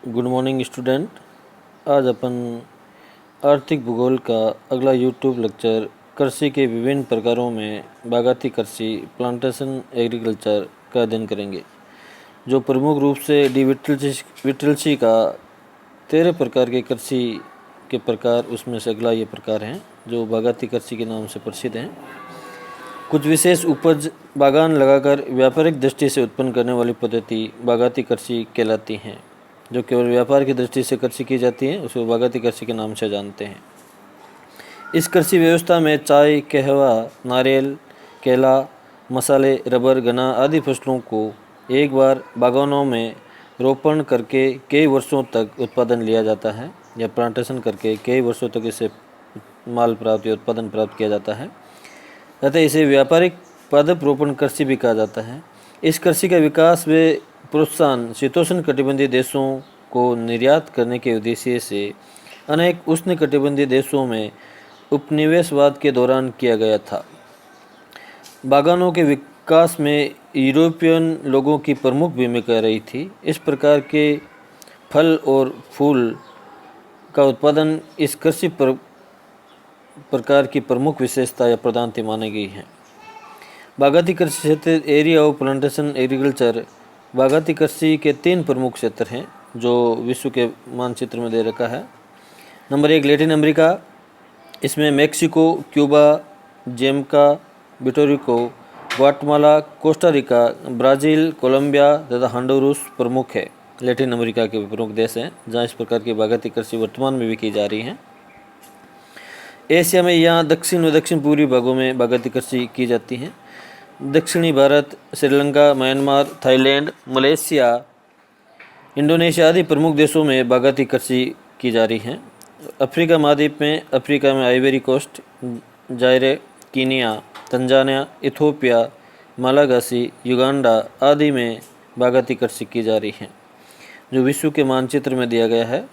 Good morning student. आज अपन आर्थिक भूगोल का अगला यूट्यूब लेक्चर कृषि के विभिन्न प्रकारों में बागाती कृषि प्लांटेशन एग्रीकल्चर का अध्ययन करेंगे, जो प्रमुख रूप से डी विट्रिल्सी का 13 प्रकार के कृषि के प्रकार, उसमें से अगला ये प्रकार हैं जो बागाती कृषि के नाम से प्रसिद्ध हैं। कुछ विशेष उपज बागान लगाकर व्यापारिक दृष्टि से उत्पन्न करने वाली पद्धति बागाती कृषि कहलाती हैं। जो केवल व्यापार की दृष्टि से कृषि की जाती है उसे बागाती कृषि के नाम से जानते हैं। इस कृषि व्यवस्था में चाय, कहवा, नारियल, केला, मसाले, रबर, गन्ना आदि फसलों को एक बार बागानों में रोपण करके कई वर्षों तक उत्पादन लिया जाता है, या प्लांटेशन करके कई वर्षों तक इसे माल प्राप्त या उत्पादन प्राप्त किया जाता है। अतः इसे व्यापारिक पादप रोपण कृषि भी कहा जाता है। इस कृषि का विकास व प्रोत्साहन शीतोष्ण कटिबंधीय देशों को निर्यात करने के उद्देश्य से अनेक उष्ण कटिबंधीय देशों में उपनिवेशवाद के दौरान किया गया था। बागानों के विकास में यूरोपियन लोगों की प्रमुख भूमिका रही थी। इस प्रकार के फल और फूल का उत्पादन इस कृषि प्रकार की प्रमुख विशेषता या प्रधानता मानी गई है। बागाती कृषि क्षेत्र एरिया ऑफ प्लांटेशन एग्रीकल्चर बागाती कृषि के 3 प्रमुख क्षेत्र हैं जो विश्व के मानचित्र में दे रखा है। नंबर 1 लैटिन अमेरिका, इसमें Mexico, Cuba, Jamaica, Puerto Rico, Guatemala, Costa Rica, Brazil, Colombia तथा हंडुरास प्रमुख है। लैटिन अमेरिका के प्रमुख देश हैं जहाँ इस प्रकार की बागाती कृषि वर्तमान में भी की जा रही है। एशिया में यहाँ दक्षिण व दक्षिण पूर्वी भागों में बागाती कृषि की जाती है। दक्षिणी Bharat, Sri Lanka, Myanmar, Thailand, Malaysia, Indonesia आदि प्रमुख देशों में बागाती कृषि की जा रही है। अफ्रीका महाद्वीप में अफ्रीका में Ivory Coast, Zaire, Kenya, Tanzania, Ethiopia, Malagasy, Uganda आदि में बागाती कृषि की जा रही है, जो विश्व के मानचित्र में दिया गया है।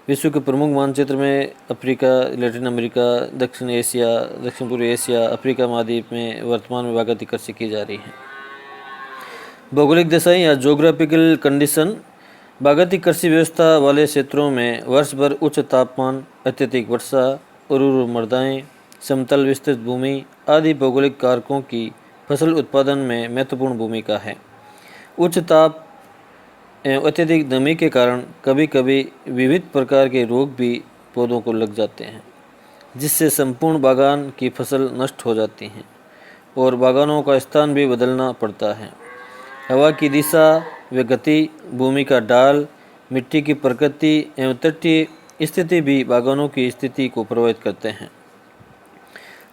विश्व के प्रमुख मानचित्र में अफ्रीका, लैटिन अमेरिका, दक्षिण एशिया, दक्षिण पूर्वी एशिया, अफ्रीका महाद्वीप में वर्तमान में बागाती कृषि की जा रही है। भौगोलिक दशाएं या जोग्राफिकल कंडीशन, बागाती कृषि व्यवस्था वाले क्षेत्रों में वर्ष भर उच्च तापमान, अत्यधिक वर्षा, उर्वर मृदाएं, समतल विस्तृत भूमि आदि भौगोलिक कारकों की फसल उत्पादन में महत्वपूर्ण भूमिका है। उच्च ताप एवं अत्यधिक नमी के कारण कभी कभी विविध प्रकार के रोग भी पौधों को लग जाते हैं, जिससे संपूर्ण बागान की फसल नष्ट हो जाती है और बागानों का स्थान भी बदलना पड़ता है। हवा की दिशा व गति, भूमि का ढाल, मिट्टी की प्रकृति एवं तटीय स्थिति भी बागानों की स्थिति को प्रभावित करते हैं।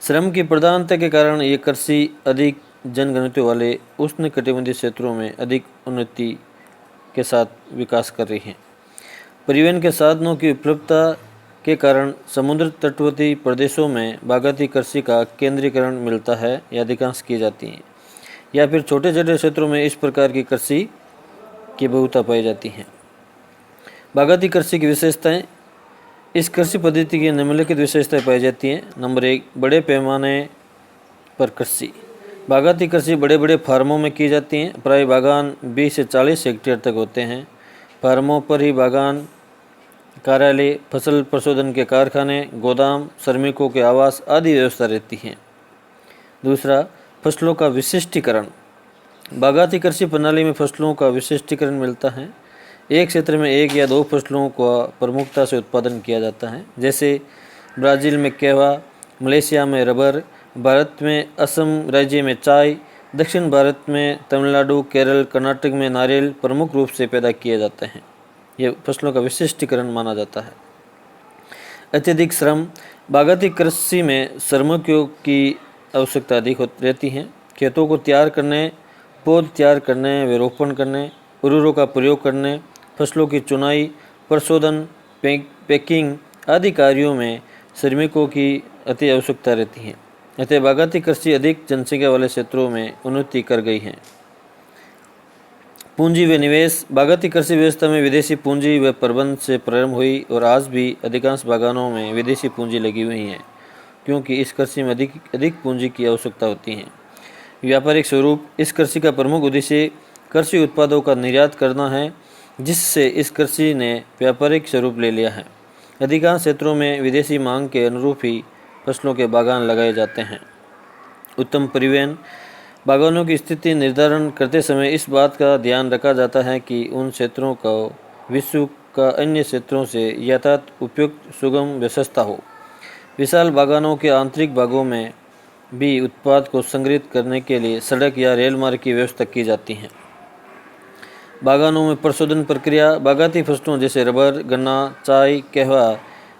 श्रम की प्रधानता के कारण ये कृषि अधिक जनघनत्व वाले उष्ण कटिबंधीय क्षेत्रों में अधिक उन्नति के साथ विकास कर रही हैं। परिवहन के साधनों की उपलब्धता के कारण समुद्र तटवर्ती प्रदेशों में बागाती कृषि का केंद्रीकरण मिलता है या अधिकांश की जाती है, या फिर छोटे छोटे क्षेत्रों में इस प्रकार की कृषि की बहुलता पाई जाती है। बागाती कृषि की विशेषताएं, इस कृषि पद्धति की निम्नलिखित विशेषताएं पाई जाती हैं। नंबर 1 बड़े पैमाने पर कृषि, बागाती कृषि बड़े बड़े फार्मों में की जाती हैं। प्राय बागान 20 से 40 हेक्टेयर तक होते हैं। फार्मों पर ही बागान, कार्यालय, फसल प्रशोधन के कारखाने, गोदाम, श्रमिकों के आवास आदि व्यवस्था रहती हैं। दूसरा, फसलों का विशिष्टीकरण, बागाती कृषि प्रणाली में फसलों का विशिष्टीकरण मिलता है। एक क्षेत्र में 1 या 2 फसलों का प्रमुखता से उत्पादन किया जाता है, जैसे ब्राज़ील में कहवा, मलेशिया में रबर, भारत में असम राज्य में चाय, दक्षिण भारत में तमिलनाडु, केरल, कर्नाटक में नारियल प्रमुख रूप से पैदा किए जाते हैं। यह फसलों का विशिष्टीकरण माना जाता है। अत्यधिक श्रम, बागाती कृषि में श्रमिकों की आवश्यकता अधिक रहती है। खेतों को तैयार करने, पौध तैयार करने व रोपण करने, उर्वरकों का प्रयोग करने, फसलों की चुनाई, प्रशोधन, पैकिंग आदि कार्यों में श्रमिकों की अति आवश्यकता रहती है। अतः बागाती कृषि अधिक जनसंख्या वाले क्षेत्रों में उन्नति कर गई है। पूंजी व निवेश, बागाती कृषि व्यवस्था में विदेशी पूंजी व प्रबंध से प्रारंभ हुई और आज भी अधिकांश बागानों में विदेशी पूंजी लगी हुई है, क्योंकि इस कृषि में अधिक पूंजी की आवश्यकता होती है। व्यापारिक स्वरूप, इस कृषि का प्रमुख उद्देश्य कृषि उत्पादों का निर्यात करना है। जिससे इस कृषि ने व्यापारिक स्वरूप ले लिया है। अधिकांश क्षेत्रों में विदेशी मांग के अनुरूप ही फसलों के बागान लगाए जाते हैं। उत्तम परिवहन। बागानों की स्थिति निर्धारण करते समय इस बात का ध्यान रखा जाता है कि उन क्षेत्रों को विश्व का अन्य क्षेत्रों से यातायात उपयुक्त सुगम व्यवस्था हो। विशाल बागानों के आंतरिक भागों में भी उत्पाद को संग्रहित करने के लिए सड़क या रेल मार्ग की व्यवस्था की जाती है। बागानों में प्रशोधन प्रक्रिया। बागायती फसलों जैसे रबर, गन्ना, चाय, कहवा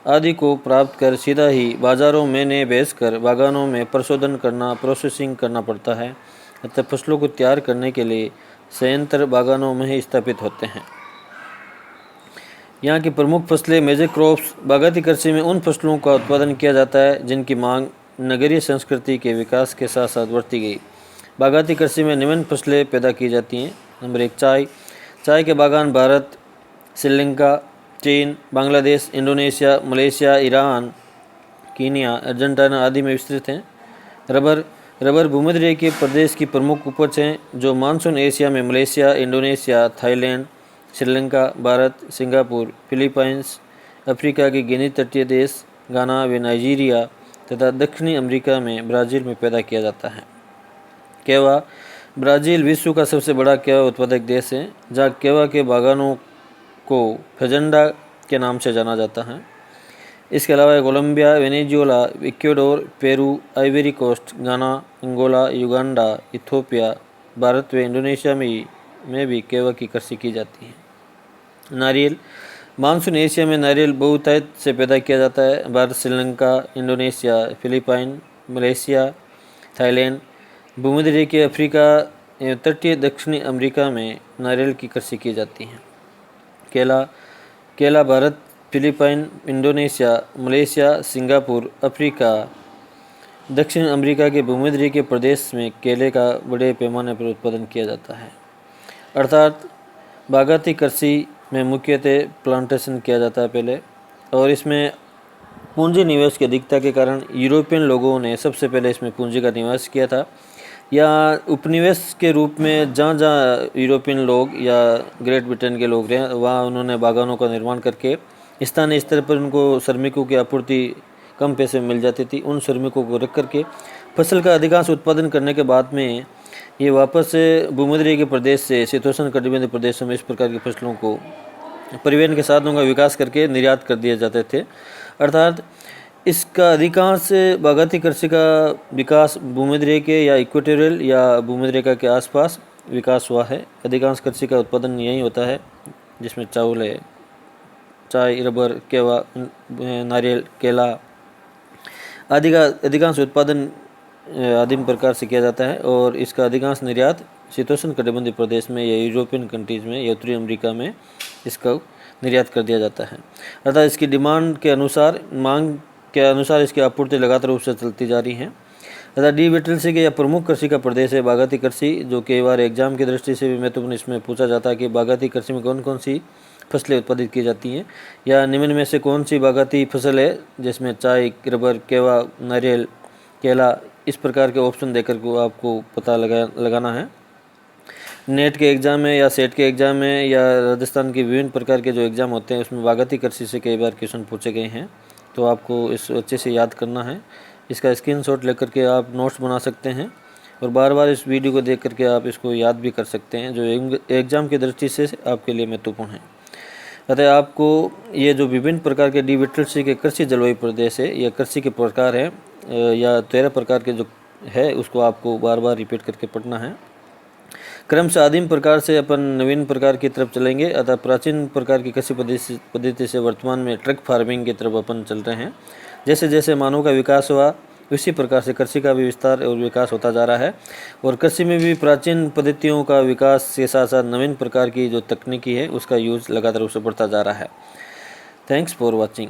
आदि को प्राप्त कर सीधा ही बाजारों में न बेचकर बागानों में प्रशोधन करना, प्रोसेसिंग करना पड़ता है। अतः फसलों को तैयार करने के लिए संयंत्र बागानों में ही स्थापित होते हैं। यहाँ की प्रमुख फसलें मेजर क्रॉप्स। बागायती कृषि में उन फसलों का उत्पादन किया जाता है जिनकी मांग नगरीय संस्कृति के विकास के साथ साथ बढ़ती गई। बागायती कृषि में निम्न फसलें पैदा की जाती हैं। नंबर 1, चाय। चाय के बागान भारत, श्रीलंका, चीन, Bangladesh, Indonesia, Malaysia, Iran, Kenya, Argentina आदि में विस्तृत हैं। रबर भूमध्य प्रदेश की प्रमुख उपज है जो मानसून एशिया में Malaysia, Indonesia, Thailand, Sri Lanka, Bharat, Singapore, Philippines, Africa के गिनी तटीय देश, गाना व नाइजीरिया तथा दक्षिणी अमेरिका में ब्राज़ील में पैदा किया जाता है। केवा। ब्राज़ील विश्व का सबसे बड़ा केवा उत्पादक देश है, जहाँ केवा के बागानों को फजंडा के नाम से जाना जाता है। इसके अलावा Colombia, Venezuela, Ecuador, Peru, Ivory Coast, Ghana, Angola, Uganda, Ethiopia, Bharat व इंडोनेशिया में भी केवा की कृषि की जाती है। नारियल। मानसून एशिया में नारियल बहुतायत से पैदा किया जाता है। Bharat, Sri Lanka, Indonesia, Philippine, Malaysia, Thailand, भूमध्य के अफ्रीका एवं तटीय दक्षिणी अमेरिका में नारियल की कृषि की जाती है। केला Bharat, Philippine, Indonesia, Malaysia, Singapore, Africa, दक्षिण अमेरिका के भूमध्य के प्रदेश में केले का बड़े पैमाने पर उत्पादन किया जाता है। अर्थात बागायती कृषि में मुख्यतः प्लांटेशन किया जाता है पहले, और इसमें पूंजी निवेश की अधिकता के कारण यूरोपियन लोगों ने सबसे पहले इसमें पूंजी का निवेश किया था, या उपनिवेश के रूप में जहाँ जहाँ यूरोपियन लोग या ग्रेट ब्रिटेन के लोग रहे वहाँ उन्होंने बागानों का निर्माण करके स्थानीय स्तर पर उनको श्रमिकों की आपूर्ति कम पैसे में मिल जाती थी। उन श्रमिकों को रख करके फसल का अधिकांश उत्पादन करने के बाद में ये वापस भूमध्य के प्रदेश से शीतोष्ण कटिबंधीय प्रदेशों में इस प्रकार की फसलों को परिवहन के साधनों का विकास करके निर्यात कर दिए जाते थे। अर्थात इसका अधिकांश बागायती कृषि का विकास भूमध्य के या इक्वेटोरियल या भूमध्य रेखा के आसपास विकास हुआ है। अधिकांश कृषि का उत्पादन यही होता है, जिसमें चावल है, चाय, रबर, केवा, नारियल, केला आदि का अधिकांश उत्पादन आदिम प्रकार से किया जाता है, और इसका अधिकांश निर्यात शीतोष्ण कटिबंधीय प्रदेश में या यूरोपियन कंट्रीज़ में या उत्तरी अमेरिका में इसका निर्यात कर दिया जाता है। अर्थात इसकी डिमांड के अनुसार, मांग के अनुसार इसकी आपूर्ति लगातार रूप से चलती जा रही है। तथा डी विटल के यह प्रमुख कृषि का प्रदेश है बागायती कृषि, जो कई बार एग्जाम की दृष्टि से भी महत्वपूर्ण इसमें पूछा जाता है कि बागायती कृषि में कौन कौन सी फसलें उत्पादित की जाती हैं, या निम्न में से कौन सी बागायती फसल है जिसमें चाय, रबर, केवा, नारियल, केला इस प्रकार के ऑप्शन देकर को आपको पता लगाना है। नेट के एग्ज़ाम में या सेट के एग्ज़ाम में या राजस्थान के विभिन्न प्रकार के जो एग्ज़ाम होते हैं उसमें बागायती कृषि से कई बार क्वेश्चन पूछे गए हैं, तो आपको इस अच्छे से याद करना है। इसका स्क्रीनशॉट लेकर के आप नोट्स बना सकते हैं, और बार बार इस वीडियो को देख करके आप इसको याद भी कर सकते हैं, जो एग्ज़ाम की दृष्टि से आपके लिए महत्वपूर्ण है। अतः आपको ये जो विभिन्न प्रकार के डी विटल के कृषि जलवायु प्रदेश है या कृषि के प्रकार है या 13 प्रकार के जो है उसको आपको बार बार रिपीट करके पढ़ना है। क्रम से आदिम प्रकार से अपन नवीन प्रकार की तरफ चलेंगे। अतः प्राचीन प्रकार की कृषि पद्धति से वर्तमान में ट्रक फार्मिंग की तरफ अपन चल रहे हैं। जैसे जैसे मानव का विकास हुआ उसी प्रकार से कृषि का भी विस्तार और विकास होता जा रहा है, और कृषि में भी प्राचीन पद्धतियों का विकास के साथ साथ नवीन प्रकार की जो तकनीकी है उसका यूज़ लगातार उससे बढ़ता जा रहा है। Thanks for watching.